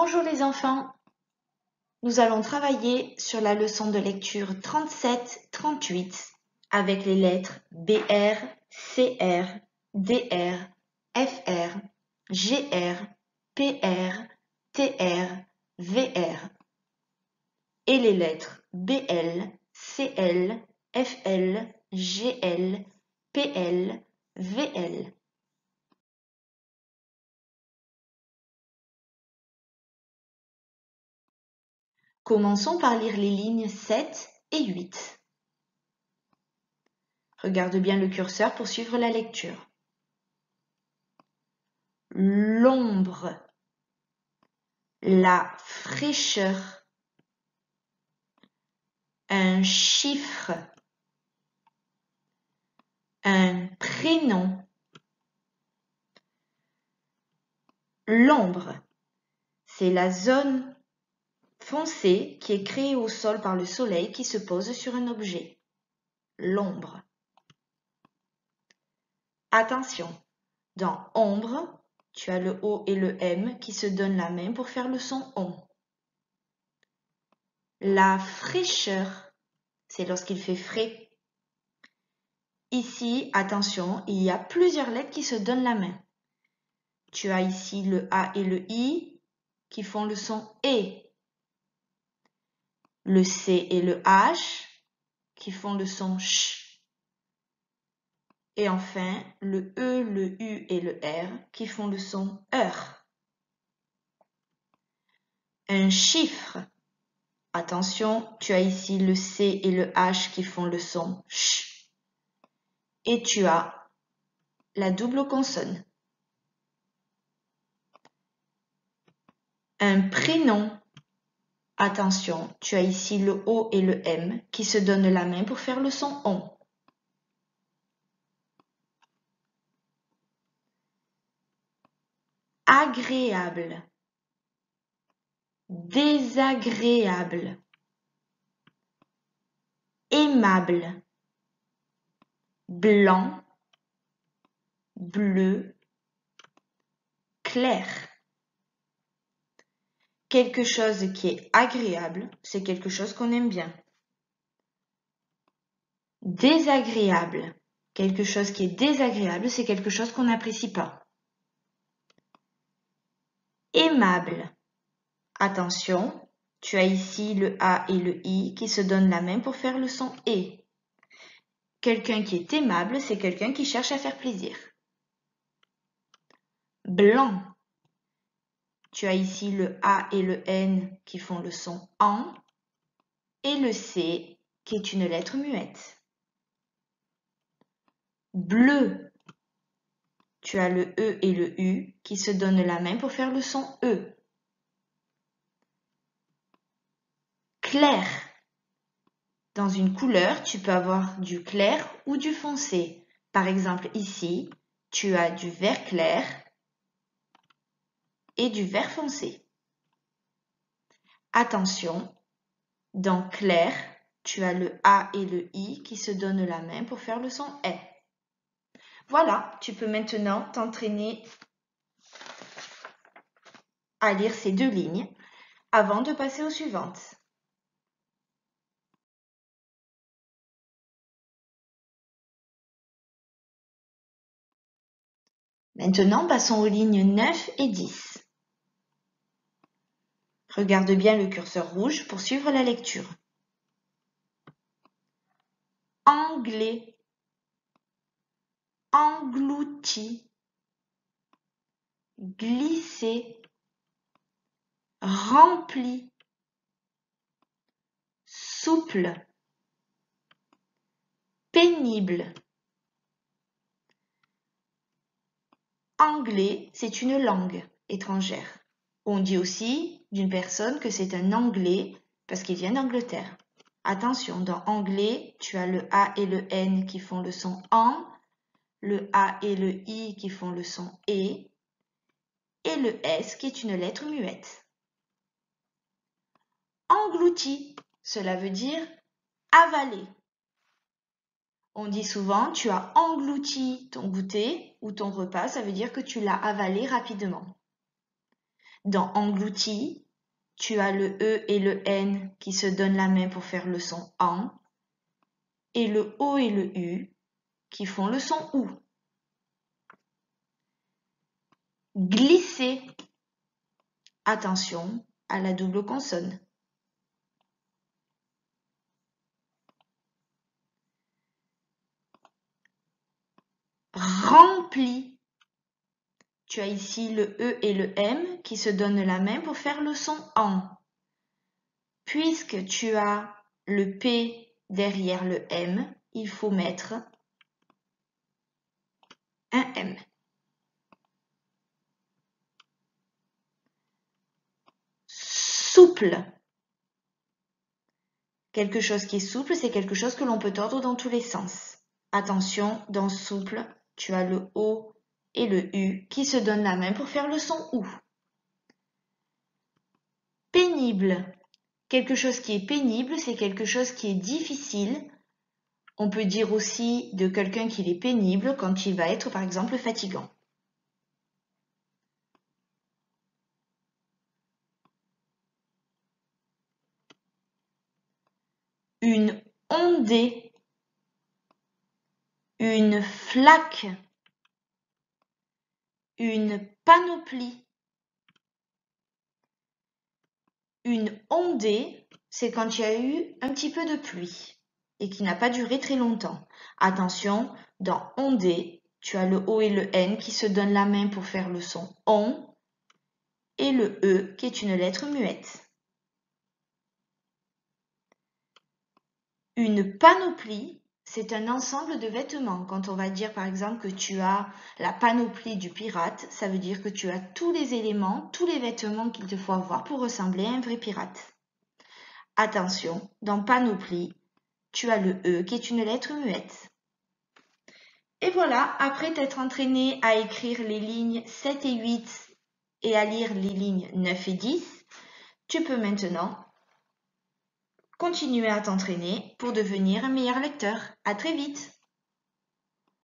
Bonjour les enfants, nous allons travailler sur la leçon de lecture 37-38 avec les lettres BR, CR, DR, FR, GR, PR, TR, VR et les lettres BL, CL, FL, GL, PL, VL. Commençons par lire les lignes 7 et 8. Regarde bien le curseur pour suivre la lecture. L'ombre, la fraîcheur, un chiffre, un prénom. L'ombre, c'est la zone foncée qui est créée au sol par le soleil qui se pose sur un objet. L'ombre. Attention, dans ombre, tu as le O et le M qui se donnent la main pour faire le son on. La fraîcheur, c'est lorsqu'il fait frais. Ici, attention, il y a plusieurs lettres qui se donnent la main. Tu as ici le A et le I qui font le son E. Le C et le H qui font le son ch. Et enfin, le E, le U et le R qui font le son ER. Un chiffre. Attention, tu as ici le C et le H qui font le son ch. Et tu as la double consonne. Un prénom. Attention, tu as ici le O et le M qui se donnent la main pour faire le son on. Agréable, désagréable, aimable, blanc, bleu, clair. Quelque chose qui est agréable, c'est quelque chose qu'on aime bien. Désagréable, quelque chose qui est désagréable, c'est quelque chose qu'on n'apprécie pas. Aimable, attention, tu as ici le A et le I qui se donnent la main pour faire le son E. Quelqu'un qui est aimable, c'est quelqu'un qui cherche à faire plaisir. Blanc. Tu as ici le A et le N qui font le son en et le C qui est une lettre muette. Bleu. Tu as le E et le U qui se donnent la main pour faire le son E. Clair. Dans une couleur, tu peux avoir du clair ou du foncé. Par exemple, ici, tu as du vert clair et du vert foncé. Attention, dans clair, tu as le A et le I qui se donnent la main pour faire le son E. Voilà, tu peux maintenant t'entraîner à lire ces deux lignes avant de passer aux suivantes. Maintenant, passons aux lignes 9 et 10. Regarde bien le curseur rouge pour suivre la lecture. Anglais, englouti, glisser, rempli, souple, pénible. Anglais, c'est une langue étrangère. On dit aussi d'une personne que c'est un Anglais parce qu'il vient d'Angleterre. Attention, dans anglais, tu as le A et le N qui font le son en, le A et le I qui font le son et le S qui est une lettre muette. Englouti, cela veut dire avaler. On dit souvent tu as englouti ton goûter ou ton repas, ça veut dire que tu l'as avalé rapidement. Dans englouti, tu as le E et le N qui se donnent la main pour faire le son en, et le O et le U qui font le son OU. Glisser. Attention à la double consonne. Rempli. Tu as ici le E et le M qui se donnent la main pour faire le son en. Puisque tu as le P derrière le M, il faut mettre un M. Souple. Quelque chose qui est souple, c'est quelque chose que l'on peut tordre dans tous les sens. Attention, dans souple, tu as le O et le U qui se donnent la main pour faire le son OU. Pénible. Quelque chose qui est pénible, c'est quelque chose qui est difficile. On peut dire aussi de quelqu'un qu'il est pénible quand il va être par exemple fatigant. Une ondée, une flaque, une panoplie. Une ondée, c'est quand il y a eu un petit peu de pluie et qui n'a pas duré très longtemps. Attention, dans ondée, tu as le O et le N qui se donnent la main pour faire le son on et le E qui est une lettre muette. Une panoplie, c'est un ensemble de vêtements. Quand on va dire par exemple que tu as la panoplie du pirate, ça veut dire que tu as tous les éléments, tous les vêtements qu'il te faut avoir pour ressembler à un vrai pirate. Attention, dans panoplie, tu as le E qui est une lettre muette. Et voilà, après t'être entraîné à écrire les lignes 7 et 8 et à lire les lignes 9 et 10, tu peux maintenant continuer à t'entraîner pour devenir un meilleur lecteur. À très vite!